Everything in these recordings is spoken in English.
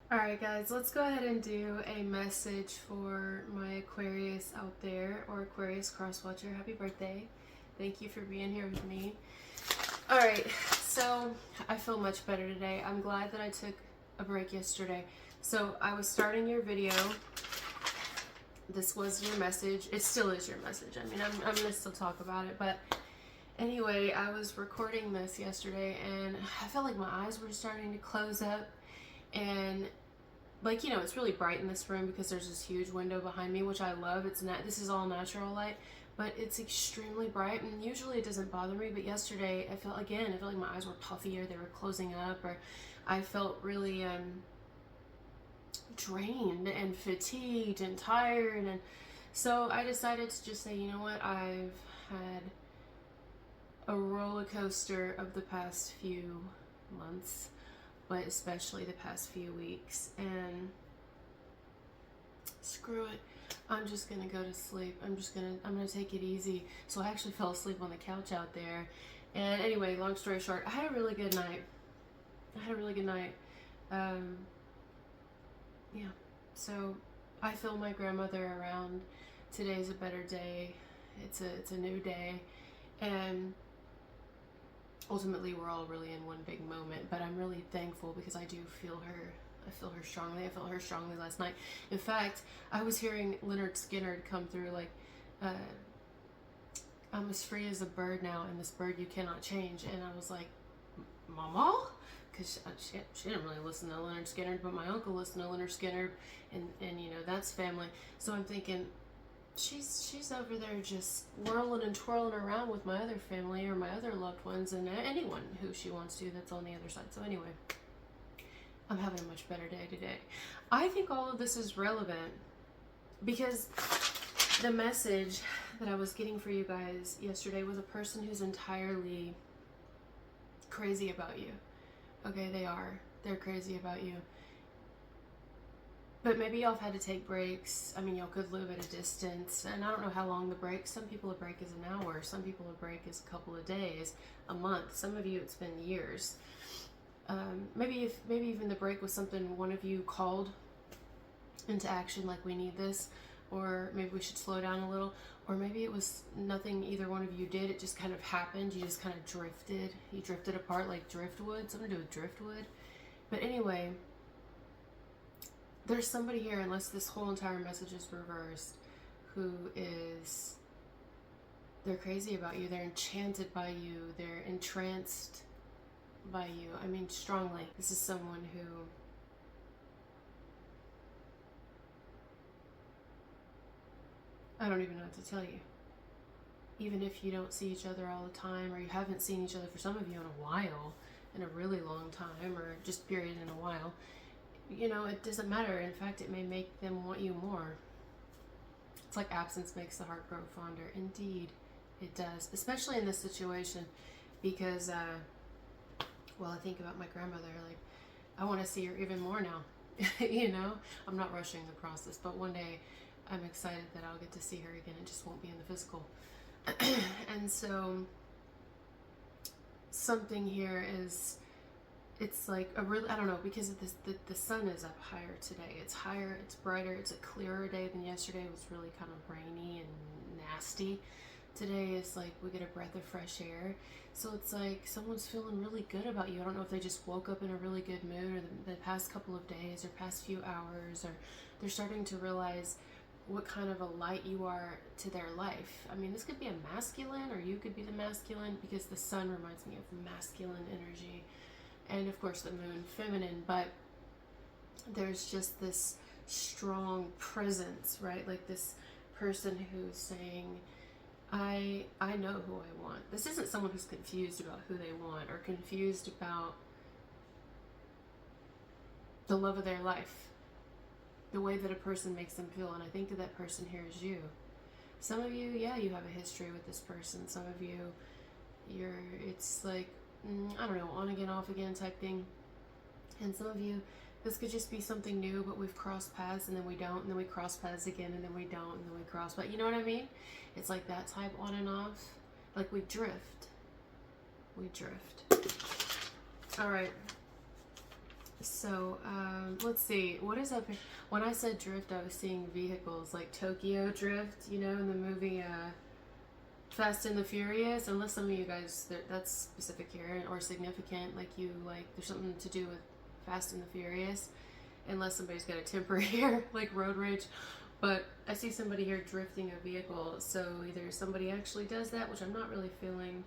Alright guys, let's go ahead and do a message for my Aquarius out there, or Aquarius cross watcher. Happy birthday. Thank you for being here with me. Alright, so I feel much better today. I'm glad that I took a break yesterday. So I was starting your video. This was your message. It still is your message. I mean, I'm going to still talk about it, but anyway, I was recording this yesterday and I felt like my eyes were starting to close up. And like, you know, it's really bright in this room because there's this huge window behind me, which I love. This is all natural light, but it's extremely bright, and usually it doesn't bother me, but yesterday I felt like my eyes were puffy, or they were closing up, or I felt really drained and fatigued and tired. And so I decided to just say, you know what, I've had a roller coaster of the past few months, but especially the past few weeks, and screw it, I'm just gonna go to sleep. I'm gonna take it easy. So I actually fell asleep on the couch out there. And anyway, long story short, I had a really good night. Yeah, so I feel my grandmother around. Today's a better day. It's a new day, and ultimately we're all really in one big moment, but I'm really thankful because I do feel her. I feel her strongly. I felt her strongly last night. In fact, I was hearing Leonard Skinner come through like, I'm as free as a bird now, and this bird you cannot change. And I was like, Mama? Because she didn't really listen to Leonard Skinner, but my uncle listened to Leonard Skinner, and you know, that's family. So I'm thinking, she's over there just whirling and twirling around with my other family or my other loved ones, and anyone who she wants to that's on the other side. So anyway, I'm having a much better day today. I think all of this is relevant because the message that I was getting for you guys yesterday was a person who's entirely crazy about you. Okay, they're crazy about you. But maybe y'all have had to take breaks. I mean, y'all could live at a distance, and I don't know how long the break. Some people a break is an hour. Some people a break is a couple of days, a month. Some of you it's been years. Maybe even the break was something one of you called into action, like we need this, or maybe we should slow down a little, or maybe it was nothing either one of you did. It just kind of happened. You just kind of drifted. You drifted apart like driftwood. Something to do with driftwood. But anyway, there's somebody here, unless this whole entire message is reversed, they're crazy about you. They're enchanted by you. They're entranced by you. I mean, strongly. This is someone who I don't even know what to tell you. Even if you don't see each other all the time, or you haven't seen each other for some of you in a while, in a really long time, or just period in a while, you know, it doesn't matter. In fact, it may make them want you more. It's like absence makes the heart grow fonder. Indeed, it does. Especially in this situation, because, well, I think about my grandmother, like, I want to see her even more now. You know, I'm not rushing the process, but one day I'm excited that I'll get to see her again. It just won't be in the physical. And so something here is, it's like a really, I don't know, because of this, the sun is up higher today. It's higher, it's brighter, it's a clearer day than yesterday. It was really kind of rainy and nasty. Today is like we get a breath of fresh air. So it's like someone's feeling really good about you. I don't know if they just woke up in a really good mood, or the past couple of days or past few hours, or they're starting to realize what kind of a light you are to their life. I mean, this could be a masculine, or you could be the masculine, because the sun reminds me of masculine energy, and of course the moon feminine. But there's just this strong presence, right? Like this person who's saying, I know who I want. This isn't someone who's confused about who they want, or confused about the love of their life, the way that a person makes them feel. And I think that person here is you. Some of you, yeah, you have a history with this person. Some of you, it's like, I don't know, on again, off again type thing. And some of you, this could just be something new, but we've crossed paths, and then we don't, and then we cross paths again, and then we don't, and then we cross. But you know what I mean? It's like that type, on and off. Like we drift. All right. So, let's see. What is up here? When I said drift, I was seeing vehicles like Tokyo Drift, you know, in the movie Fast and the Furious. Unless some of you guys, that's specific here or significant, like you, like there's something to do with Fast and the Furious. Unless somebody's got a temper here, like road rage. But I see somebody here drifting a vehicle. So either somebody actually does that, which I'm not really feeling.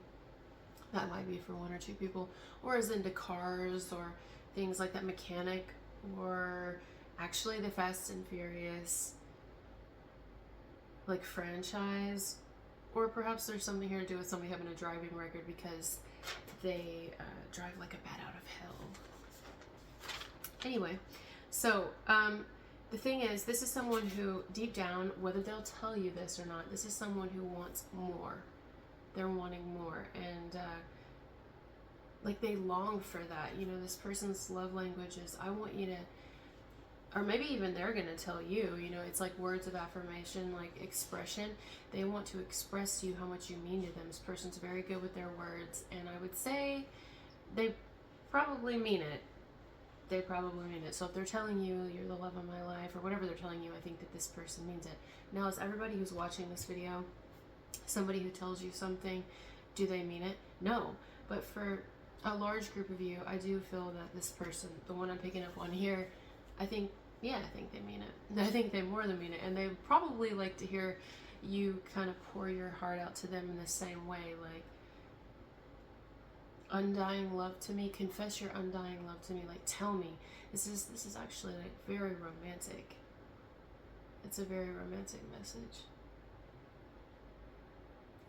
That might be for one or two people, or is into cars or things like that, mechanic, or actually the Fast and Furious like franchise, or perhaps there's something here to do with somebody having a driving record because they drive like a bat out of hell. Anyway, so the thing is, this is someone who deep down, whether they'll tell you this or not, this is someone who wants more. They're wanting more, and like they long for that. You know, this person's love language is, I want you to, or maybe even they're gonna tell you, you know, it's like words of affirmation, like expression. They want to express to you how much you mean to them. This person's very good with their words, and I would say they probably mean it. They probably mean it. So if they're telling you you're the love of my life, or whatever they're telling you, I think that this person means it. Now, is everybody who's watching this video somebody who tells you something, do they mean it? No. But for a large group of you, I do feel that this person, the one I'm picking up on here, I think they mean it. I think they more than mean it. And they probably like to hear you kind of pour your heart out to them in the same way, like, undying love to me, confess your undying love to me, like, tell me. This is actually like very romantic. It's a very romantic message.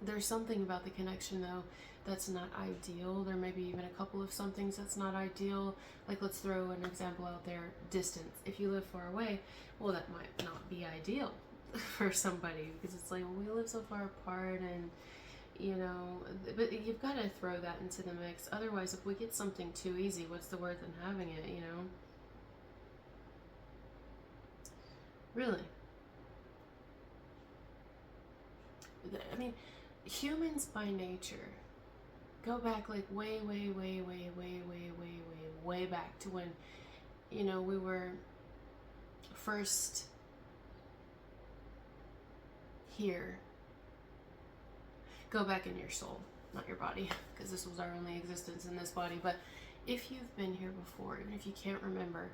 There's something about the connection, though, that's not ideal. There may be even a couple of somethings that's not ideal. Like, let's throw an example out there. Distance. If you live far away, well, that might not be ideal for somebody, because it's like, well, we live so far apart, and, you know, but you've got to throw that into the mix. Otherwise, if we get something too easy, what's the worth in having it, you know? Really. I mean, humans by nature go back like way back to when, you know, we were first here. Go back in your soul, not your body, because this was our only existence in this body. But if you've been here before, even if you can't remember,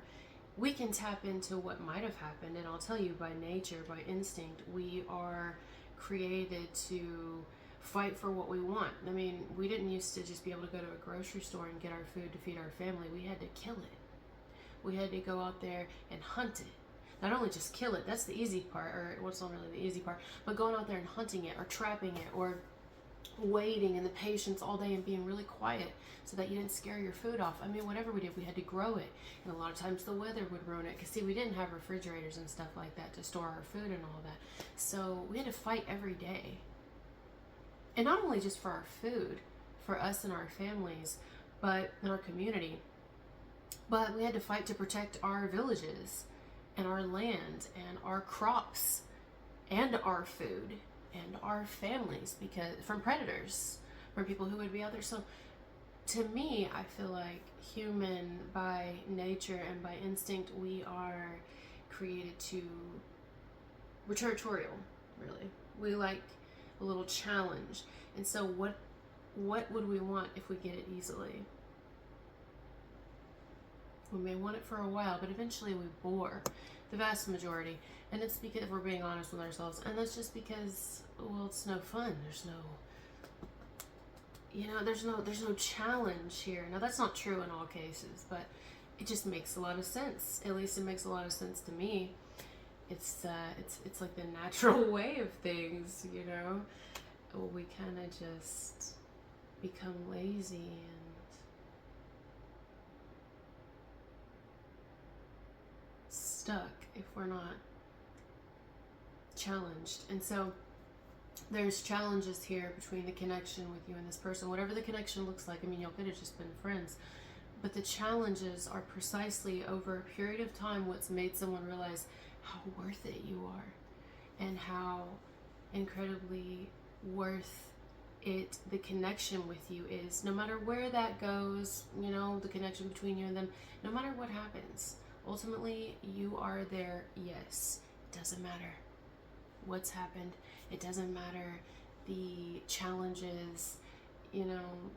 we can tap into what might have happened. And I'll tell you, by nature, by instinct, we are created to fight for what we want. I mean, we didn't used to just be able to go to a grocery store and get our food to feed our family. We had to kill it. We had to go out there and hunt it. Not only just kill it, that's the easy part, or what's not really the easy part, but going out there and hunting it, or trapping it, or waiting in the patience all day and being really quiet so that you didn't scare your food off. I mean, whatever we did, we had to grow it. And a lot of times the weather would ruin it, because see, we didn't have refrigerators and stuff like that to store our food and all that. So we had to fight every day. And not only just for our food, for us and our families, but in our community, but we had to fight to protect our villages and our land and our crops and our food and our families, because from predators, from people who would be out there. So to me, I feel like human by nature and by instinct, we are created to, we're territorial, really. We like a little challenge. And so what would we want if we get it easily? We may want it for a while, but eventually we bore, the vast majority. And it's because we're being honest with ourselves. And that's just because, well, it's no fun. There's no, you know, there's no challenge here. Now, that's not true in all cases, but it just makes a lot of sense. At least it makes a lot of sense to me. It's like the natural way of things, you know. We kind of just become lazy and stuck if we're not challenged. And so there's challenges here between the connection with you and this person, whatever the connection looks like. I mean, y'all could have just been friends, but the challenges are precisely over a period of time what's made someone realize how worth it you are, and how incredibly worth the connection with you is, no matter where that goes, you know, the connection between you and them, no matter what happens, ultimately you are there. Yes, it doesn't matter what's happened, it doesn't matter the challenges, you know,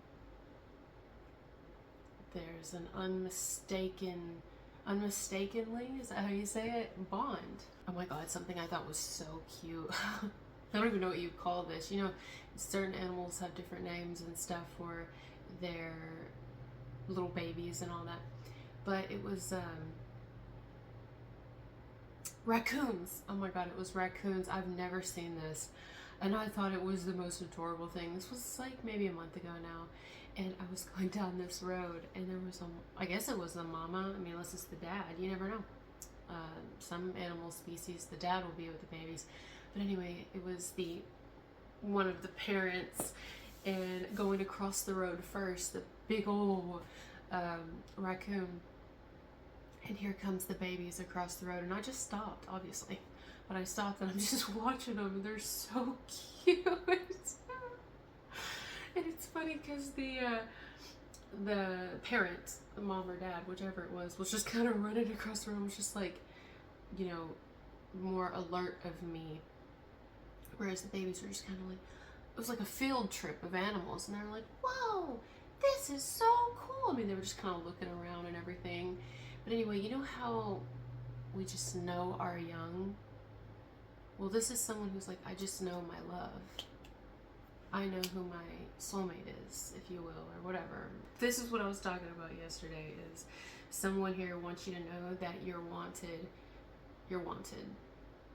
there's an unmistakably, is that how you say it, bond. Oh my god, something I thought was so cute. I don't even know what you call this. You know, certain animals have different names and stuff for their little babies and all that. But it was raccoons. Oh my god, it was raccoons. I've never seen this. And I thought it was the most adorable thing. This was like maybe a month ago now. And I was going down this road and there was I guess it was the mama. I mean, unless it's the dad. You never know. Some animal species, the dad will be with the babies. But anyway, it was one of the parents, and going across the road first, the big old raccoon. And here comes the babies across the road, and I just stopped, obviously. But I stopped and I'm just watching them, and they're so cute. And it's funny because the parent, the mom or dad, whichever it was just kind of running across the road, was just like, you know, more alert of me. Whereas the babies were just kind of like, it was like a field trip of animals, and they were like, whoa, this is so cool. I mean, they were just kind of looking around and everything. But anyway, you know how we just know our young? Well, this is someone who's like, I just know my love. I know who my soulmate is, if you will, or whatever. This is what I was talking about yesterday, is someone here wants you to know that you're wanted. You're wanted.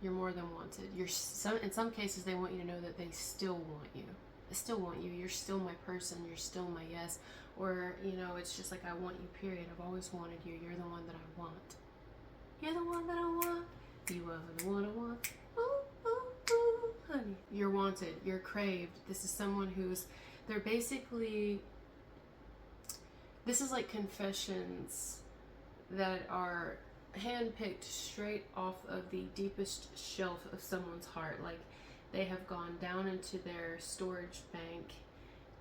You're more than wanted. In some cases, they want you to know that they still want you. They still want you. You're still my person. You're still my yes. Or, you know, it's just like, I want you, period. I've always wanted you. You're the one that I want. You're the one that I want. You are the one I want. Ooh, ooh, ooh, honey. You're wanted. You're craved. This is someone they're basically, this is like confessions that are handpicked straight off of the deepest shelf of someone's heart. Like, they have gone down into their storage bank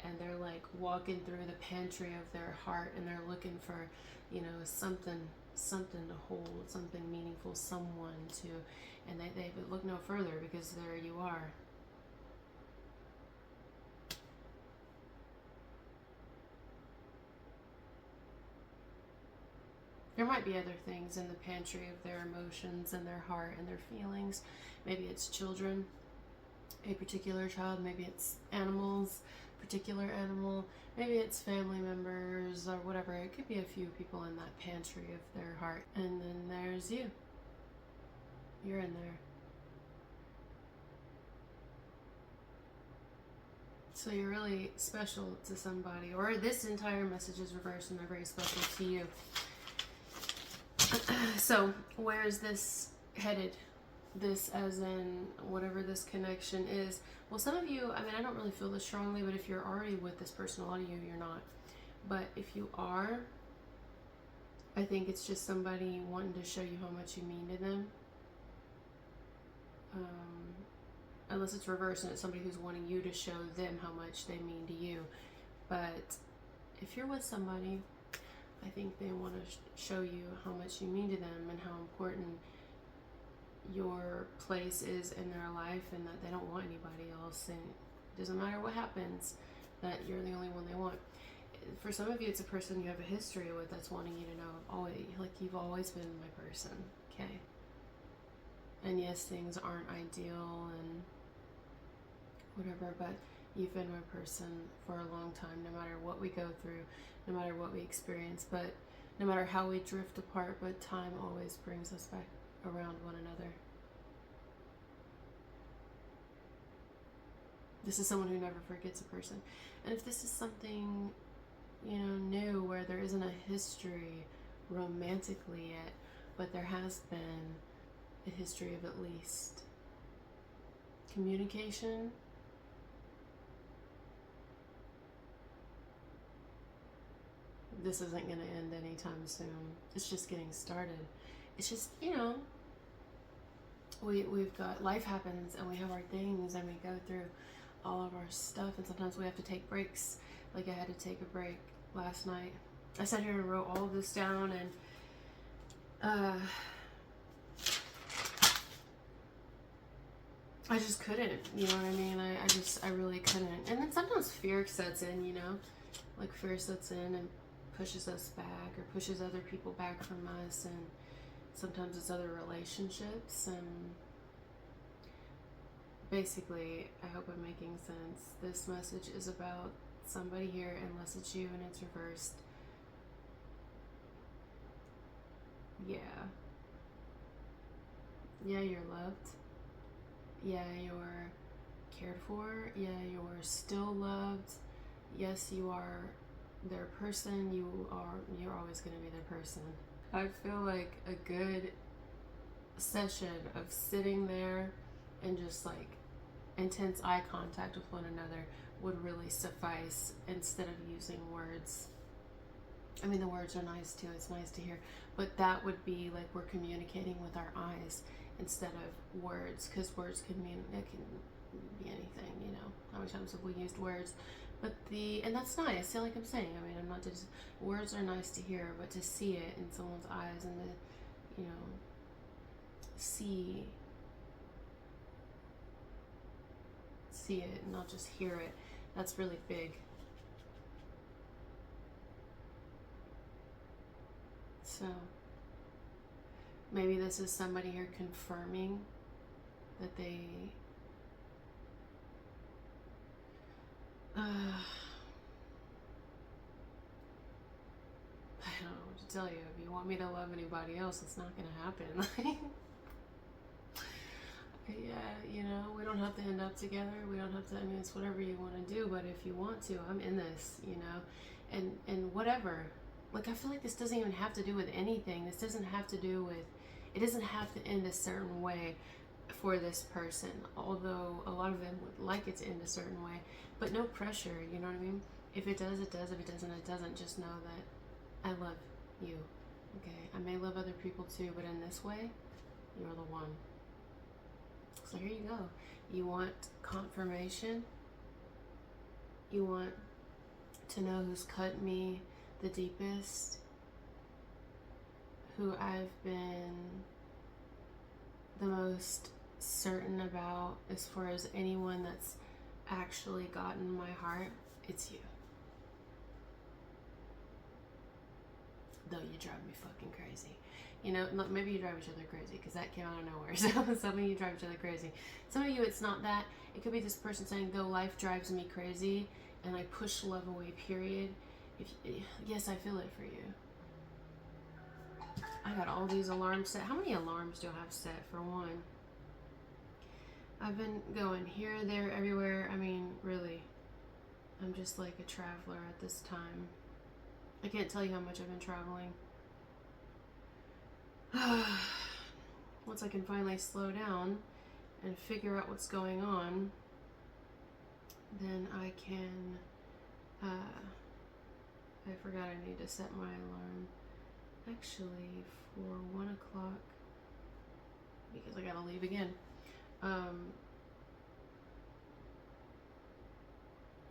and they're like walking through the pantry of their heart, and they're looking for, you know, something to hold, something meaningful, someone to, and they look no further, because there you are. There might be other things in the pantry of their emotions and their heart and their feelings. Maybe it's children, a particular child. Maybe it's animals, particular animal. Maybe it's family members or whatever. It could be a few people in that pantry of their heart. And then there's you. You're in there. So you're really special to somebody. Or this entire message is reversed and they're very special to you. So, where is this headed? This as in whatever this connection is. Well, some of you, I mean, I don't really feel this strongly, but if you're already with this person, a lot of you, you're not. But if you are, I think it's just somebody wanting to show you how much you mean to them. Unless it's reversed and it's somebody who's wanting you to show them how much they mean to you. But if you're with somebody, I think they want to show you how much you mean to them and how important your place is in their life, and that they don't want anybody else, and it doesn't matter what happens, that you're the only one they want. For some of you, it's a person you have a history with that's wanting you to know, always, like, you've always been my person, okay? And yes, things aren't ideal and whatever, but you've been my person for a long time, no matter what we go through, no matter what we experience, but no matter how we drift apart, but time always brings us back around one another. This is someone who never forgets a person. And if this is something, you know, new, where there isn't a history romantically yet, but there has been a history of at least communication, this isn't going to end anytime soon. It's just getting started. It's just, you know, we've got, life happens and we have our things and we go through all of our stuff, and sometimes we have to take breaks. Like I had to take a break last night. I sat here and wrote all of this down, and I just couldn't, you know what I mean? I really couldn't. And then sometimes fear sets in, you know? Like fear sets in and pushes us back or pushes other people back from us, and sometimes it's other relationships. And basically, I hope I'm making sense. This message is about somebody here, unless it's you and it's reversed. Yeah. Yeah, you're loved. Yeah, you're cared for. Yeah, you're still loved. Yes, you are their person. You're always going to be their person. I feel like a good session of sitting there and just like intense eye contact with one another would really suffice, instead of using words. I mean, the words are nice too, it's nice to hear, but that would be like we're communicating with our eyes instead of words, because words can mean, it can be anything, you know. How many times have we used words? But and that's nice, so like I'm saying, I mean, I'm not just, words are nice to hear, but to see it in someone's eyes and to, you know, see it and not just hear it, that's really big. So maybe this is somebody here confirming that they I don't know what to tell you. If you want me to love anybody else, it's not going to happen. Yeah, you know, we don't have to end up together. We don't have to, I mean, it's whatever you want to do, but if you want to, I'm in this, you know, and whatever. Like, I feel like this doesn't even have to do with anything. This doesn't have to do with, it doesn't have to end a certain way for this person, although a lot of them would like it to end a certain way, but no pressure, you know what I mean? If it does, it does. If it doesn't, it doesn't. Just know that I love you, okay? I may love other people too, but in this way, you're the one. So here you go. You want confirmation? You want to know who's cut me the deepest? Who I've been the most certain about as far as anyone that's actually gotten my heart? It's you. Though you drive me fucking crazy. You know, maybe you drive each other crazy, because that came out of nowhere. So some of you drive each other crazy. Some of you, it's not that. It could be this person saying, though life drives me crazy, and I push love away, period. Yes, I feel it for you. I got all these alarms set. How many alarms do I have set, for one? I've been going here, there, everywhere. I mean, really. I'm just like a traveler at this time. I can't tell you how much I've been traveling. Once I can finally slow down and figure out what's going on, then I can, I forgot I need to set my alarm, actually, for 1 o'clock, because I gotta leave again.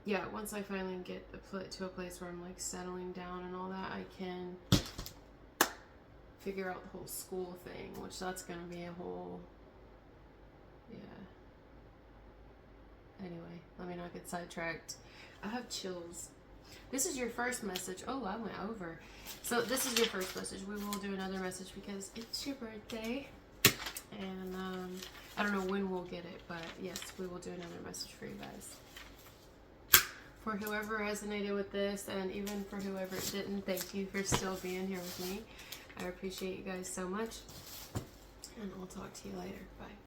Yeah, once I finally get to a place where I'm like settling down and all that, I can figure out the whole school thing, which that's gonna be a whole, yeah. Anyway, let me not get sidetracked. I have chills. This is your first message. Oh, I went over. So this is your first message. We will do another message because it's your birthday. And I don't know when we'll get it, but yes, we will do another message for you guys. For whoever resonated with this, and even for whoever didn't, thank you for still being here with me. I appreciate you guys so much. And I'll talk to you later. Bye.